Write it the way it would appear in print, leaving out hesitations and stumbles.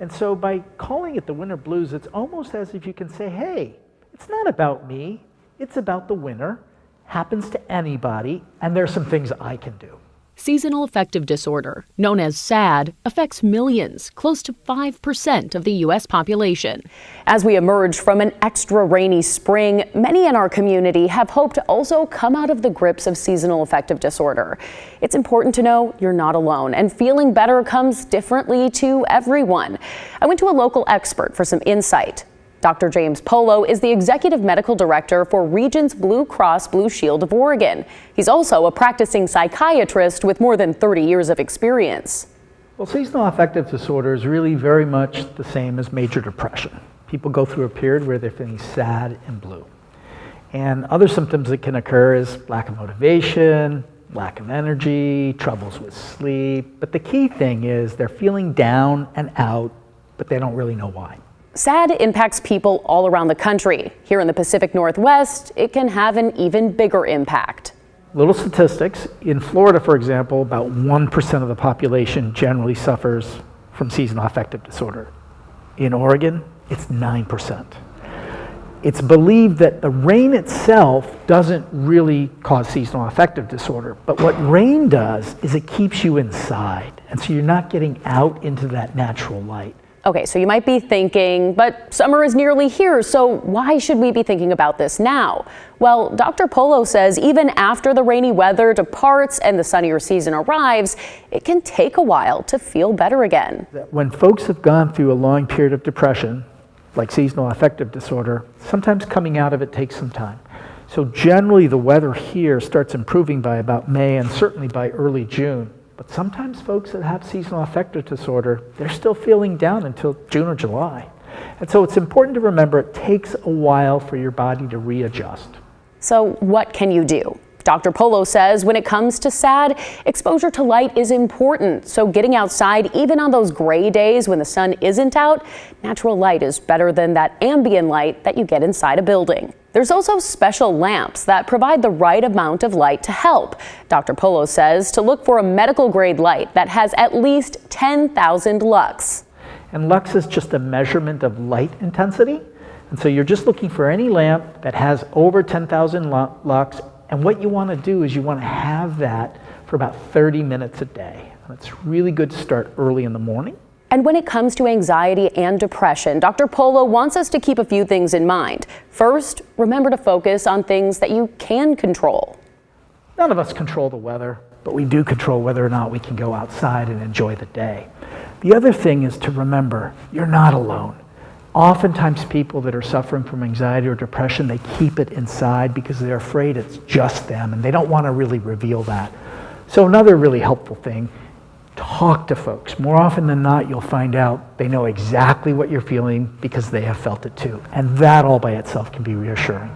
And so by calling it the winter blues, it's almost as if you can say, hey, it's not about me, it's about the winter, happens to anybody, and there's some things I can do. Seasonal affective disorder, known as SAD, affects millions, close to 5% of the U.S. population. As we emerge from an extra rainy spring, many in our community have hoped to also come out of the grips of seasonal affective disorder. It's important to know you're not alone, and feeling better comes differently to everyone. I went to a local expert for some insight. Dr. James Polo is the Executive Medical Director for Regents Blue Cross Blue Shield of Oregon. He's also a practicing psychiatrist with more than 30 years of experience. Well, seasonal affective disorder is really very much the same as major depression. People go through a period where they're feeling sad and blue. And other symptoms that can occur is lack of motivation, lack of energy, troubles with sleep. But the key thing is they're feeling down and out, but they don't really know why. SAD impacts people all around the country. Here in the Pacific Northwest, it can have an even bigger impact. Little statistics. In Florida, for example, about 1% of the population generally suffers from seasonal affective disorder. In Oregon, it's 9%. It's believed that the rain itself doesn't really cause seasonal affective disorder, but what rain does is it keeps you inside, and so you're not getting out into that natural light. Okay, so you might be thinking, but summer is nearly here, so why should we be thinking about this now? Well, Dr. Polo says even after the rainy weather departs and the sunnier season arrives, it can take a while to feel better again. When folks have gone through a long period of depression, like seasonal affective disorder, sometimes coming out of it takes some time. So generally the weather here starts improving by about May and certainly by early June. But sometimes folks that have seasonal affective disorder, they're still feeling down until June or July. And so it's important to remember it takes a while for your body to readjust. So what can you do? Dr. Polo says when it comes to SAD, exposure to light is important. So getting outside, even on those gray days when the sun isn't out, natural light is better than that ambient light that you get inside a building. There's also special lamps that provide the right amount of light to help. Dr. Polo says to look for a medical grade light that has at least 10,000 lux. And lux is just a measurement of light intensity. And so you're just looking for any lamp that has over 10,000 lux. And what you want to do is you want to have that for about 30 minutes a day. And it's really good to start early in the morning. And when it comes to anxiety and depression, Dr. Polo wants us to keep a few things in mind. First, remember to focus on things that you can control. None of us control the weather, but we do control whether or not we can go outside and enjoy the day. The other thing is to remember, you're not alone. Oftentimes people that are suffering from anxiety or depression, they keep it inside because they're afraid it's just them and they don't want to really reveal that. So another really helpful thing, talk to folks. More often than not, you'll find out they know exactly what you're feeling because they have felt it too. And that all by itself can be reassuring.